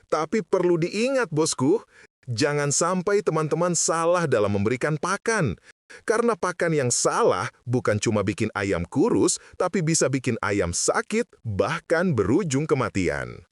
Tapi perlu diingat, bosku, jangan sampai teman-teman salah dalam memberikan pakan. Karena pakan yang salah bukan cuma bikin ayam kurus, tapi bisa bikin ayam sakit, bahkan berujung kematian.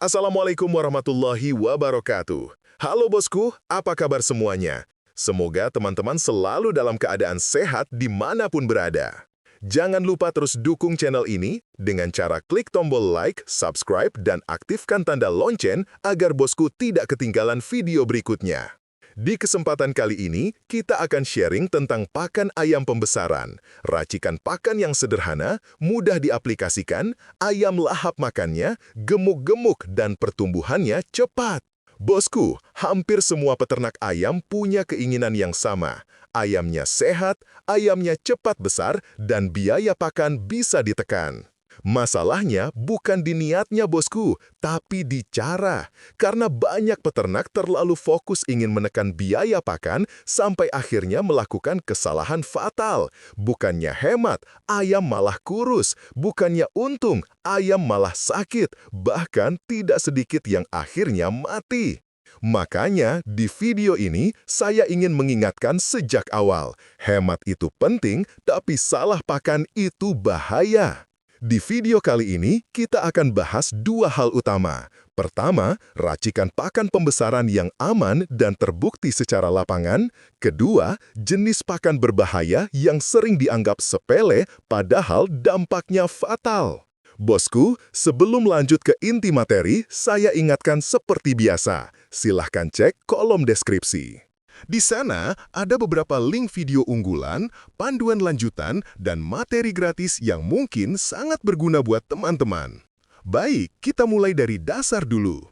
Assalamualaikum warahmatullahi wabarakatuh. Halo bosku, apa kabar semuanya? Semoga teman-teman selalu dalam keadaan sehat dimanapun berada. Jangan lupa terus dukung channel ini dengan cara klik tombol like, subscribe, dan aktifkan tanda lonceng agar bosku tidak ketinggalan video berikutnya. Di kesempatan kali ini, kita akan sharing tentang pakan ayam pembesaran. Racikan pakan yang sederhana, mudah diaplikasikan, ayam lahap makannya, gemuk-gemuk, dan pertumbuhannya cepat. Bosku, hampir semua peternak ayam punya keinginan yang sama. Ayamnya sehat, ayamnya cepat besar, dan biaya pakan bisa ditekan. Masalahnya bukan di niatnya bosku, tapi di cara. Karena banyak peternak terlalu fokus ingin menekan biaya pakan sampai akhirnya melakukan kesalahan fatal. Bukannya hemat, ayam malah kurus. Bukannya untung, ayam malah sakit. Bahkan tidak sedikit yang akhirnya mati. Makanya, di video ini, saya ingin mengingatkan sejak awal. Hemat itu penting, tapi salah pakan itu bahaya. Di video kali ini, kita akan bahas dua hal utama. Pertama, racikan pakan pembesaran yang aman dan terbukti secara lapangan. Kedua, jenis pakan berbahaya yang sering dianggap sepele, padahal dampaknya fatal. Bosku, sebelum lanjut ke inti materi, saya ingatkan seperti biasa. Silahkan cek kolom deskripsi. Di sana ada beberapa link video unggulan, panduan lanjutan, dan materi gratis yang mungkin sangat berguna buat teman-teman. Baik, kita mulai dari dasar dulu.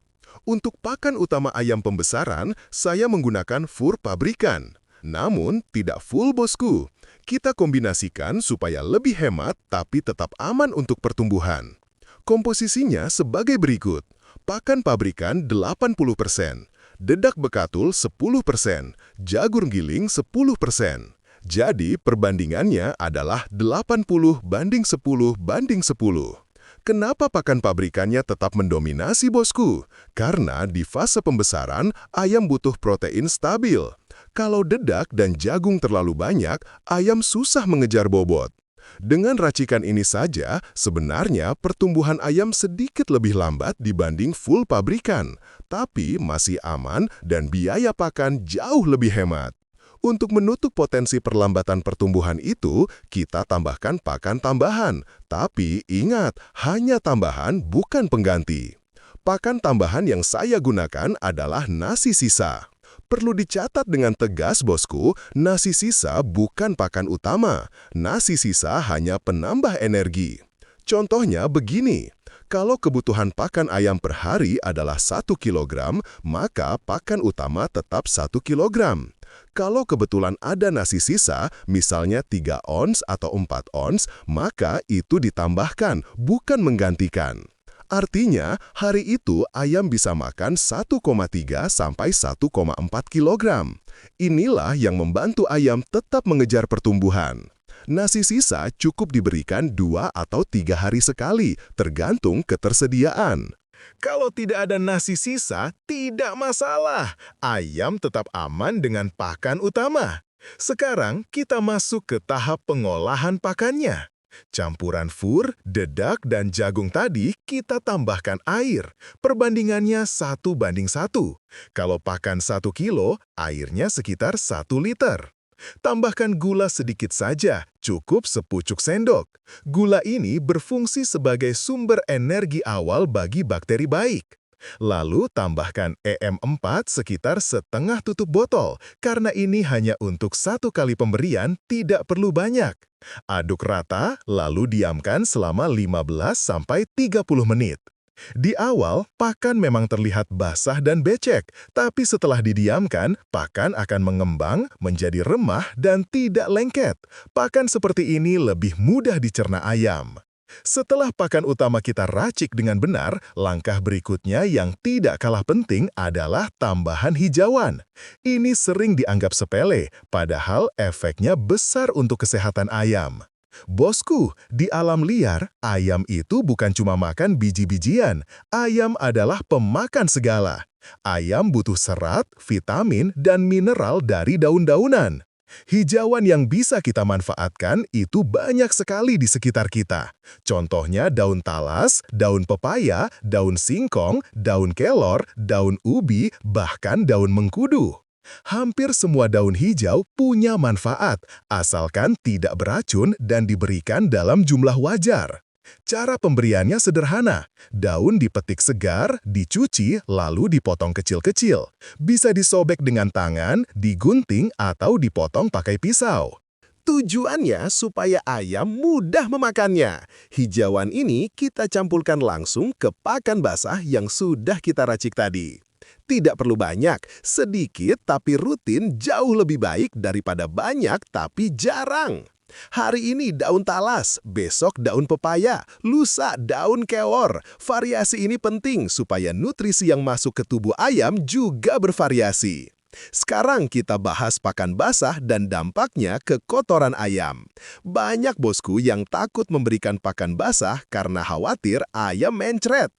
Untuk pakan utama ayam pembesaran, saya menggunakan fur pabrikan. Namun, tidak full bosku. Kita kombinasikan supaya lebih hemat tapi tetap aman untuk pertumbuhan. Komposisinya sebagai berikut. Pakan pabrikan 80%. Dedak bekatul 10%, jagur giling 10%. Jadi perbandingannya adalah 80:10. Kenapa pakan pabrikannya tetap mendominasi bosku? Karena di fase pembesaran, ayam butuh protein stabil. Kalau dedak dan jagung terlalu banyak, ayam susah mengejar bobot. Dengan racikan ini saja, sebenarnya pertumbuhan ayam sedikit lebih lambat dibanding full pabrikan, tapi masih aman dan biaya pakan jauh lebih hemat. Untuk menutup potensi perlambatan pertumbuhan itu, kita tambahkan pakan tambahan. Tapi ingat, hanya tambahan bukan pengganti. Pakan tambahan yang saya gunakan adalah nasi sisa. Perlu dicatat dengan tegas, bosku, nasi sisa bukan pakan utama. Nasi sisa hanya penambah energi. Contohnya begini, kalau kebutuhan pakan ayam per hari adalah 1 kilogram, maka pakan utama tetap 1 kilogram. Kalau kebetulan ada nasi sisa, misalnya 3 ons atau 4 ons, maka itu ditambahkan, bukan menggantikan. Artinya, hari itu ayam bisa makan 1,3 sampai 1,4 kilogram. Inilah yang membantu ayam tetap mengejar pertumbuhan. Nasi sisa cukup diberikan 2 atau 3 hari sekali, tergantung ketersediaan. Kalau tidak ada nasi sisa, tidak masalah. Ayam tetap aman dengan pakan utama. Sekarang kita masuk ke tahap pengolahan pakannya. Campuran fur, dedak, dan jagung tadi kita tambahkan air. Perbandingannya 1:1. Kalau pakan 1 kilo, airnya sekitar 1 liter. Tambahkan gula sedikit saja, cukup sepucuk sendok. Gula ini berfungsi sebagai sumber energi awal bagi bakteri baik. Lalu tambahkan EM4 sekitar setengah tutup botol, karena ini hanya untuk 1 kali pemberian, tidak perlu banyak. Aduk rata, lalu diamkan selama 15-30 menit. Di awal, pakan memang terlihat basah dan becek, tapi setelah didiamkan, pakan akan mengembang, menjadi remah, dan tidak lengket. Pakan seperti ini lebih mudah dicerna ayam. Setelah pakan utama kita racik dengan benar, langkah berikutnya yang tidak kalah penting adalah tambahan hijauan. Ini sering dianggap sepele, padahal efeknya besar untuk kesehatan ayam. Bosku, di alam liar, ayam itu bukan cuma makan biji-bijian. Ayam adalah pemakan segala. Ayam butuh serat, vitamin, dan mineral dari daun-daunan. Hijauan yang bisa kita manfaatkan itu banyak sekali di sekitar kita. Contohnya daun talas, daun pepaya, daun singkong, daun kelor, daun ubi, bahkan daun mengkudu. Hampir semua daun hijau punya manfaat, asalkan tidak beracun dan diberikan dalam jumlah wajar. Cara pemberiannya sederhana. Daun dipetik segar, dicuci, lalu dipotong kecil-kecil. Bisa disobek dengan tangan, digunting, atau dipotong pakai pisau. Tujuannya supaya ayam mudah memakannya. Hijauan ini kita campurkan langsung ke pakan basah yang sudah kita racik tadi. Tidak perlu banyak, sedikit tapi rutin jauh lebih baik daripada banyak tapi jarang. Hari ini daun talas, besok daun pepaya, lusa daun kelor. Variasi ini penting supaya nutrisi yang masuk ke tubuh ayam juga bervariasi. Sekarang kita bahas pakan basah dan dampaknya ke kotoran ayam. Banyak bosku yang takut memberikan pakan basah karena khawatir ayam mencret.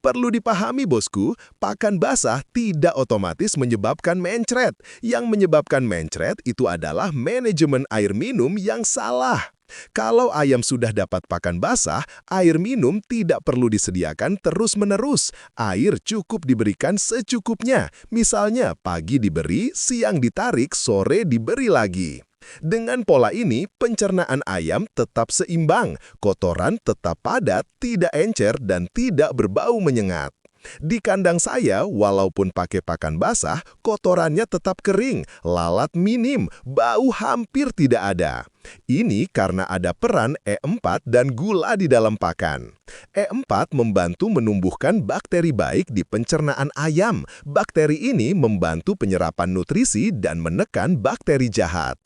Perlu dipahami bosku, pakan basah tidak otomatis menyebabkan mencret. Yang menyebabkan mencret itu adalah manajemen air minum yang salah. Kalau ayam sudah dapat pakan basah, air minum tidak perlu disediakan terus-menerus. Air cukup diberikan secukupnya. Misalnya, pagi diberi, siang ditarik, sore diberi lagi. Dengan pola ini, pencernaan ayam tetap seimbang, kotoran tetap padat, tidak encer, dan tidak berbau menyengat. Di kandang saya, walaupun pakai pakan basah, kotorannya tetap kering, lalat minim, bau hampir tidak ada. Ini karena ada peran E4 dan gula di dalam pakan. E4 membantu menumbuhkan bakteri baik di pencernaan ayam. Bakteri ini membantu penyerapan nutrisi dan menekan bakteri jahat.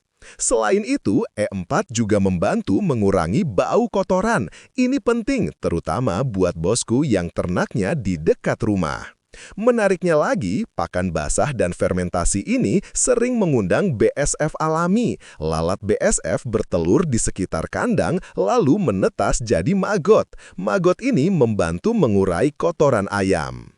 Selain itu, E4 juga membantu mengurangi bau kotoran. Ini penting, terutama buat bosku yang ternaknya di dekat rumah. Menariknya lagi, pakan basah dan fermentasi ini sering mengundang BSF alami. Lalat BSF bertelur di sekitar kandang, lalu menetas jadi maggot. Maggot ini membantu mengurai kotoran ayam.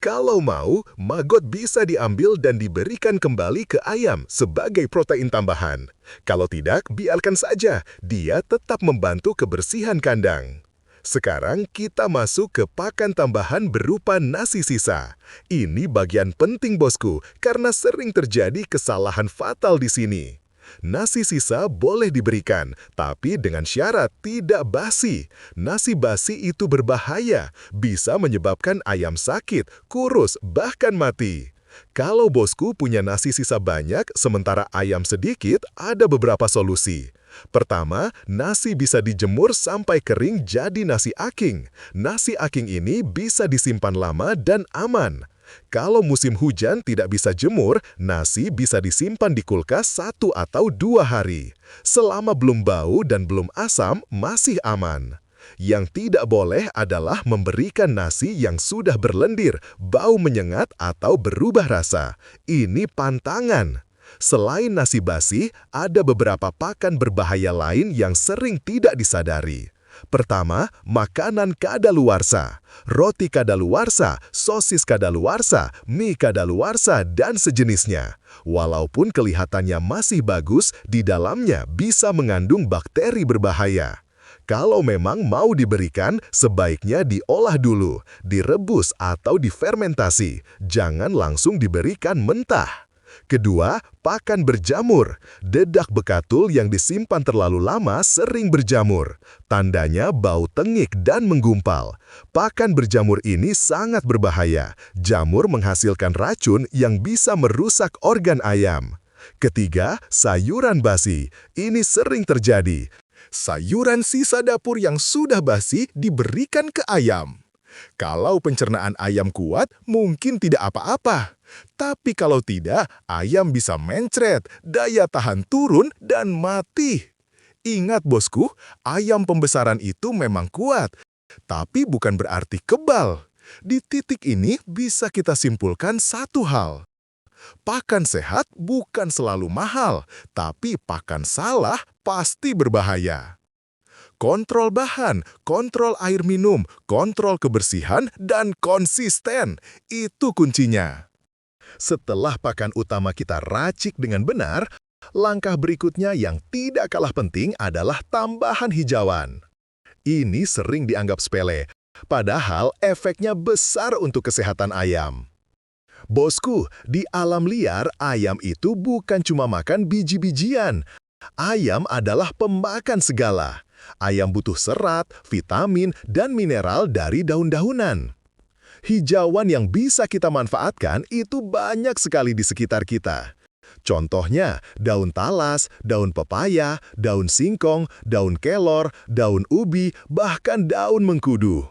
Kalau mau, maggot bisa diambil dan diberikan kembali ke ayam sebagai protein tambahan. Kalau tidak, biarkan saja, dia tetap membantu kebersihan kandang. Sekarang kita masuk ke pakan tambahan berupa nasi sisa. Ini bagian penting bosku, karena sering terjadi kesalahan fatal di sini. Nasi sisa boleh diberikan, tapi dengan syarat tidak basi. Nasi basi itu berbahaya, bisa menyebabkan ayam sakit, kurus, bahkan mati. Kalau bosku punya nasi sisa banyak, sementara ayam sedikit, ada beberapa solusi. Pertama, nasi bisa dijemur sampai kering jadi nasi aking. Nasi aking ini bisa disimpan lama dan aman. Kalau musim hujan tidak bisa jemur, nasi bisa disimpan di kulkas 1 atau 2 hari. Selama belum bau dan belum asam, masih aman. Yang tidak boleh adalah memberikan nasi yang sudah berlendir, bau menyengat atau berubah rasa. Ini pantangan. Selain nasi basi, ada beberapa pakan berbahaya lain yang sering tidak disadari. Pertama, makanan kadaluarsa. Roti kadaluarsa, sosis kadaluarsa, mie kadaluarsa, dan sejenisnya. Walaupun kelihatannya masih bagus, di dalamnya bisa mengandung bakteri berbahaya. Kalau memang mau diberikan, sebaiknya diolah dulu, direbus atau difermentasi. Jangan langsung diberikan mentah. Kedua, pakan berjamur. Dedak bekatul yang disimpan terlalu lama sering berjamur. Tandanya bau tengik dan menggumpal. Pakan berjamur ini sangat berbahaya. Jamur menghasilkan racun yang bisa merusak organ ayam. Ketiga, sayuran basi. Ini sering terjadi. Sayuran sisa dapur yang sudah basi diberikan ke ayam. Kalau pencernaan ayam kuat, mungkin tidak apa-apa. Tapi kalau tidak, ayam bisa mencret, daya tahan turun, dan mati. Ingat bosku, ayam pembesaran itu memang kuat, tapi bukan berarti kebal. Di titik ini bisa kita simpulkan satu hal. Pakan sehat bukan selalu mahal, tapi pakan salah pasti berbahaya. kontrol bahan, kontrol air minum, kontrol kebersihan, dan konsisten. Itu kuncinya. Setelah pakan utama kita racik dengan benar, langkah berikutnya yang tidak kalah penting adalah tambahan hijauan. Ini sering dianggap sepele, padahal efeknya besar untuk kesehatan ayam. Bosku, di alam liar, ayam itu bukan cuma makan biji-bijian. Ayam adalah pemakan segala. Ayam butuh serat, vitamin, dan mineral dari daun-daunan. Hijauan yang bisa kita manfaatkan itu banyak sekali di sekitar kita. Contohnya, daun talas, daun pepaya, daun singkong, daun kelor, daun ubi, bahkan daun mengkudu.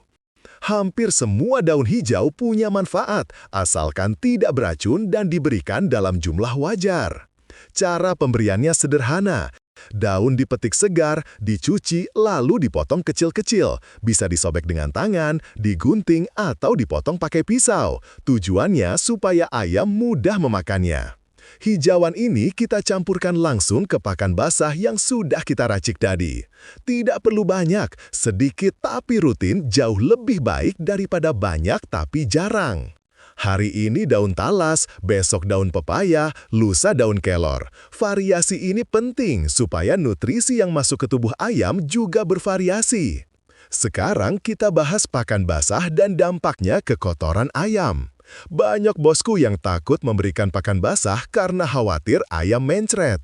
Hampir semua daun hijau punya manfaat, asalkan tidak beracun dan diberikan dalam jumlah wajar. Cara pemberiannya sederhana. Daun dipetik segar, dicuci, lalu dipotong kecil-kecil. Bisa disobek dengan tangan, digunting, atau dipotong pakai pisau. Tujuannya supaya ayam mudah memakannya. Hijauan ini kita campurkan langsung ke pakan basah yang sudah kita racik tadi. Tidak perlu banyak, sedikit tapi rutin jauh lebih baik daripada banyak tapi jarang. Hari ini daun talas, besok daun pepaya, lusa daun kelor. Variasi ini penting supaya nutrisi yang masuk ke tubuh ayam juga bervariasi. Sekarang kita bahas pakan basah dan dampaknya ke kotoran ayam. Banyak bosku yang takut memberikan pakan basah karena khawatir ayam mencret.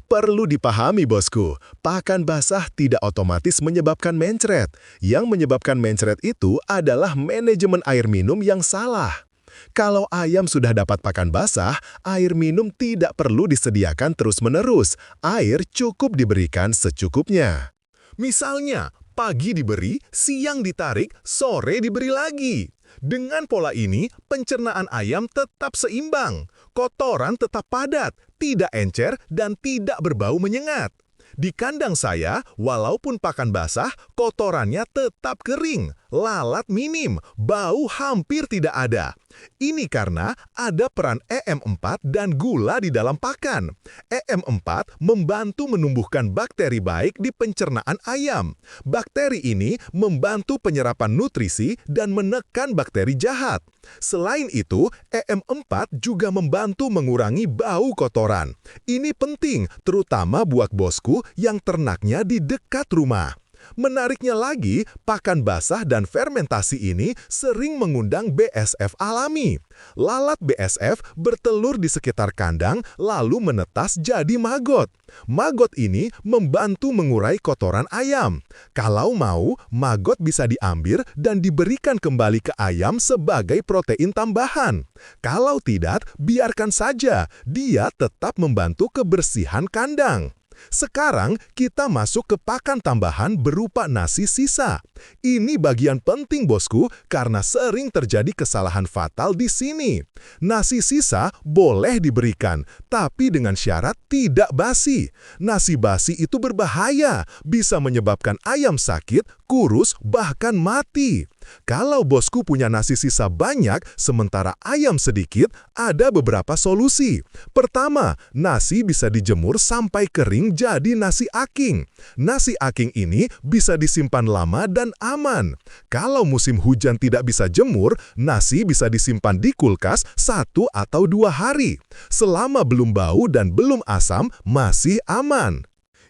Perlu dipahami bosku, pakan basah tidak otomatis menyebabkan mencret. Yang menyebabkan mencret itu adalah manajemen air minum yang salah. Kalau ayam sudah dapat pakan basah, air minum tidak perlu disediakan terus-menerus. Air cukup diberikan secukupnya. Misalnya, pagi diberi, siang ditarik, sore diberi lagi. Dengan pola ini, pencernaan ayam tetap seimbang, kotoran tetap padat, tidak encer, dan tidak berbau menyengat. Di kandang saya, walaupun pakan basah, kotorannya tetap kering, lalat minim, bau hampir tidak ada. Ini karena ada peran EM4 dan gula di dalam pakan. EM4 membantu menumbuhkan bakteri baik di pencernaan ayam. Bakteri ini membantu penyerapan nutrisi dan menekan bakteri jahat. Selain itu, EM4 juga membantu mengurangi bau kotoran. Ini penting, terutama buat bosku yang ternaknya di dekat rumah. Menariknya lagi, pakan basah dan fermentasi ini sering mengundang BSF alami. Lalat BSF bertelur di sekitar kandang lalu menetas jadi maggot. Maggot ini membantu mengurai kotoran ayam. Kalau mau, maggot bisa diambil dan diberikan kembali ke ayam sebagai protein tambahan. Kalau tidak, biarkan saja, dia tetap membantu kebersihan kandang. Sekarang kita masuk ke pakan tambahan berupa nasi sisa. Ini bagian penting bosku karena sering terjadi kesalahan fatal di sini. Nasi sisa boleh diberikan, tapi dengan syarat tidak basi. Nasi basi itu berbahaya, bisa menyebabkan ayam sakit, kurus, bahkan mati. Kalau bosku punya nasi sisa banyak, sementara ayam sedikit, ada beberapa solusi. Pertama, nasi bisa dijemur sampai kering jadi nasi aking. Nasi aking ini bisa disimpan lama dan aman. Kalau musim hujan tidak bisa jemur, nasi bisa disimpan di kulkas 1 atau 2 hari. Selama belum bau dan belum asam, masih aman.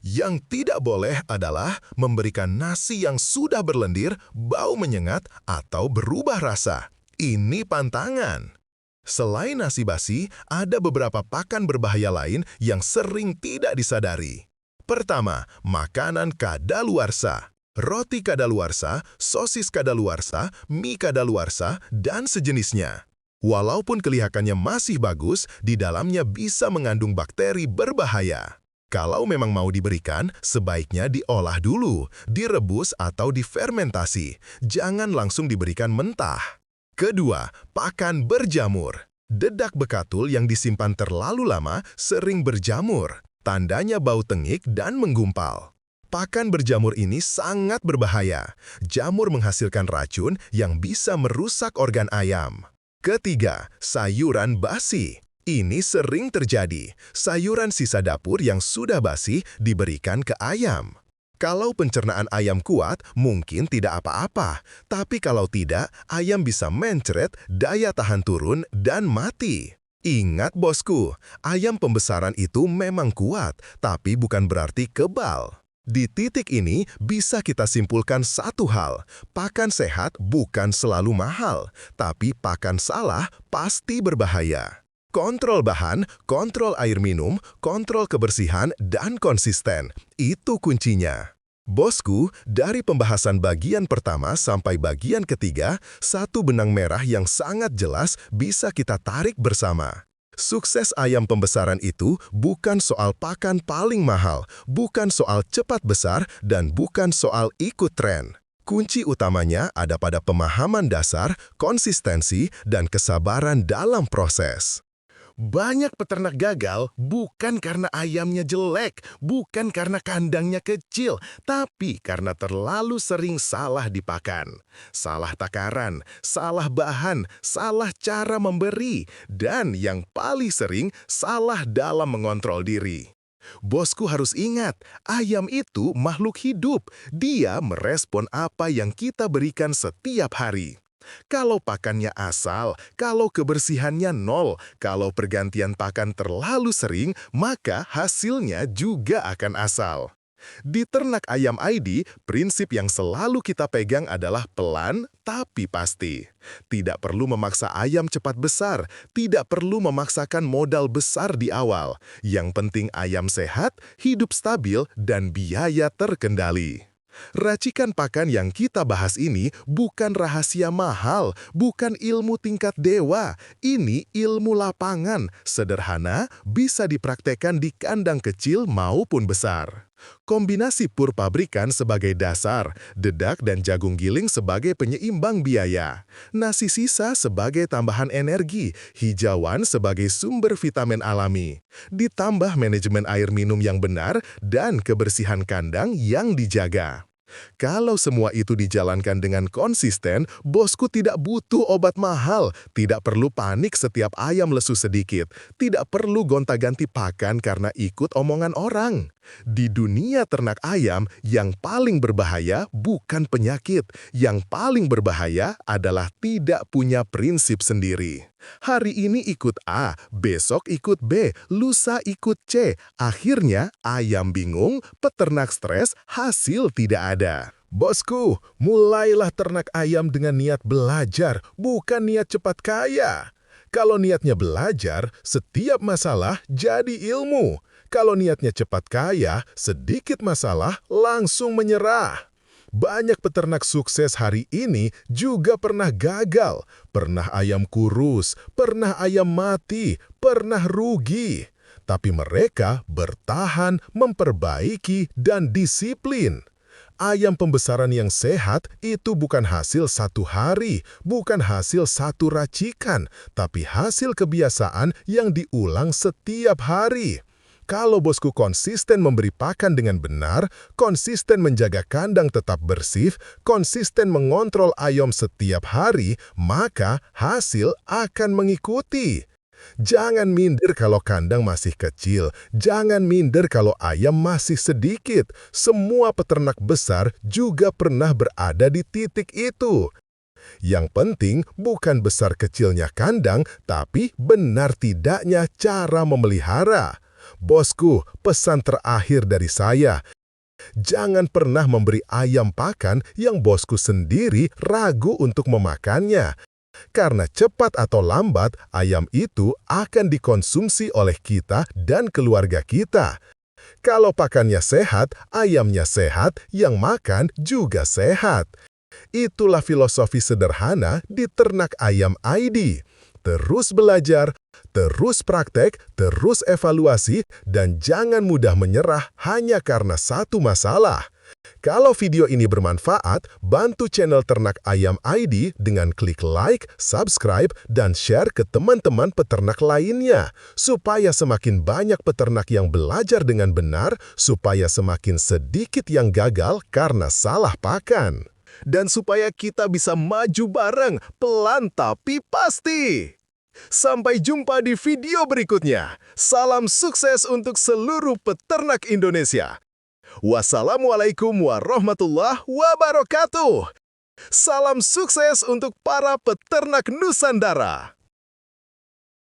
Yang tidak boleh adalah memberikan nasi yang sudah berlendir, bau menyengat, atau berubah rasa. Ini pantangan. Selain nasi basi, ada beberapa pakan berbahaya lain yang sering tidak disadari. Pertama, makanan kadaluarsa. Roti kadaluarsa, sosis kadaluarsa, mie kadaluarsa, dan sejenisnya. Walaupun kelihatannya masih bagus, di dalamnya bisa mengandung bakteri berbahaya. Kalau memang mau diberikan, sebaiknya diolah dulu, direbus atau difermentasi. Jangan langsung diberikan mentah. Kedua, pakan berjamur. Dedak bekatul yang disimpan terlalu lama sering berjamur. Tandanya bau tengik dan menggumpal. Pakan berjamur ini sangat berbahaya. Jamur menghasilkan racun yang bisa merusak organ ayam. Ketiga, sayuran basi. Ini sering terjadi. Sayuran sisa dapur yang sudah basi diberikan ke ayam. Kalau pencernaan ayam kuat, mungkin tidak apa-apa. Tapi kalau tidak, ayam bisa mencret, daya tahan turun, dan mati. Ingat bosku, ayam pembesaran itu memang kuat, tapi bukan berarti kebal. Di titik ini bisa kita simpulkan satu hal, pakan sehat bukan selalu mahal, tapi pakan salah pasti berbahaya. Kontrol bahan, kontrol air minum, kontrol kebersihan, dan konsisten. Itu kuncinya. Bosku, dari pembahasan bagian pertama sampai bagian ketiga, satu benang merah yang sangat jelas bisa kita tarik bersama. Sukses ayam pembesaran itu bukan soal pakan paling mahal, bukan soal cepat besar, dan bukan soal ikut tren. Kunci utamanya ada pada pemahaman dasar, konsistensi, dan kesabaran dalam proses. Banyak peternak gagal bukan karena ayamnya jelek, bukan karena kandangnya kecil, tapi karena terlalu sering salah dipakan. Salah takaran, salah bahan, salah cara memberi, dan yang paling sering salah dalam mengontrol diri. Bosku harus ingat, ayam itu makhluk hidup. Dia merespon apa yang kita berikan setiap hari. Kalau pakannya asal, kalau kebersihannya nol, kalau pergantian pakan terlalu sering, maka hasilnya juga akan asal. Di Ternak Ayam ID, prinsip yang selalu kita pegang adalah pelan tapi pasti. Tidak perlu memaksa ayam cepat besar, tidak perlu memaksakan modal besar di awal. Yang penting ayam sehat, hidup stabil, dan biaya terkendali. Racikan pakan yang kita bahas ini bukan rahasia mahal, bukan ilmu tingkat dewa. Ini ilmu lapangan, sederhana, bisa dipraktekkan di kandang kecil maupun besar. Kombinasi pur pabrikan sebagai dasar, dedak dan jagung giling sebagai penyeimbang biaya, nasi sisa sebagai tambahan energi, hijauan sebagai sumber vitamin alami, ditambah manajemen air minum yang benar dan kebersihan kandang yang dijaga. Kalau semua itu dijalankan dengan konsisten, bosku tidak butuh obat mahal, tidak perlu panik setiap ayam lesu sedikit, tidak perlu gonta-ganti pakan karena ikut omongan orang. Di dunia ternak ayam, yang paling berbahaya bukan penyakit, yang paling berbahaya adalah tidak punya prinsip sendiri. Hari ini ikut A, besok ikut B, lusa ikut C. Akhirnya ayam bingung, peternak stres, hasil tidak ada. Bosku, mulailah ternak ayam dengan niat belajar, bukan niat cepat kaya. Kalau niatnya belajar, setiap masalah jadi ilmu. Kalau niatnya cepat kaya, sedikit masalah langsung menyerah. Banyak peternak sukses hari ini juga pernah gagal, pernah ayam kurus, pernah ayam mati, pernah rugi. Tapi mereka bertahan, memperbaiki, dan disiplin. Ayam pembesaran yang sehat itu bukan hasil satu hari, bukan hasil satu racikan, tapi hasil kebiasaan yang diulang setiap hari. Kalau bosku konsisten memberi pakan dengan benar, konsisten menjaga kandang tetap bersih, konsisten mengontrol ayam setiap hari, maka hasil akan mengikuti. Jangan minder kalau kandang masih kecil, jangan minder kalau ayam masih sedikit. Semua peternak besar juga pernah berada di titik itu. Yang penting bukan besar kecilnya kandang, tapi benar tidaknya cara memelihara. Bosku, pesan terakhir dari saya, jangan pernah memberi ayam pakan yang bosku sendiri ragu untuk memakannya. Karena cepat atau lambat, ayam itu akan dikonsumsi oleh kita dan keluarga kita. Kalau pakannya sehat, ayamnya sehat, yang makan juga sehat. Itulah filosofi sederhana di Ternak Ayam ID. Terus belajar, terus praktek, terus evaluasi, dan jangan mudah menyerah hanya karena satu masalah. Kalau video ini bermanfaat, bantu channel Ternak Ayam ID dengan klik like, subscribe, dan share ke teman-teman peternak lainnya. Supaya semakin banyak peternak yang belajar dengan benar, supaya semakin sedikit yang gagal karena salah pakan. Dan supaya kita bisa maju bareng, pelan tapi pasti. Sampai jumpa di video berikutnya. Salam sukses untuk seluruh peternak Indonesia. Wassalamualaikum warahmatullahi wabarakatuh. Salam sukses untuk para peternak Nusantara.